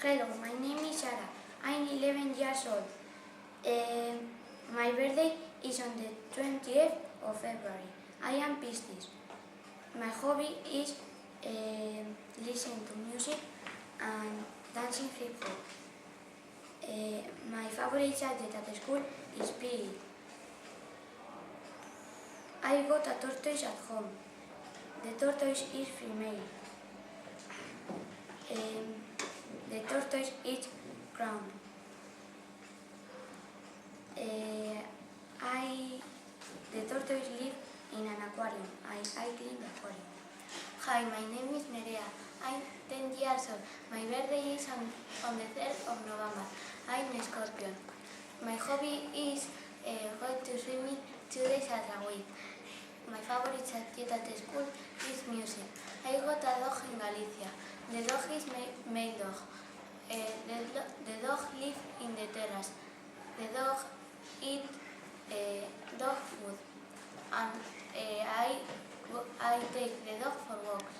Hello, my name is Sarah. I'm 11 years old. My birthday is on the 20th of February. I am Piscis. My hobby is listening to music and dancing hip hop. My favorite subject at school is PE. I got a tortoise at home. The tortoise is female. The tortoise is crown. The tortoise live in an aquarium. I clean the aquarium. Hi, my name is Nerea. I'm 10 years old. My birthday is on the 3rd of November. I'm a Scorpion. My hobby is going to swimming 2 days a week. My favorite subject at school is music. I got a dog in Galicia. The dog is male dog. The dog lives in the terrace. The dog eats dog food. And I take the dog for walks.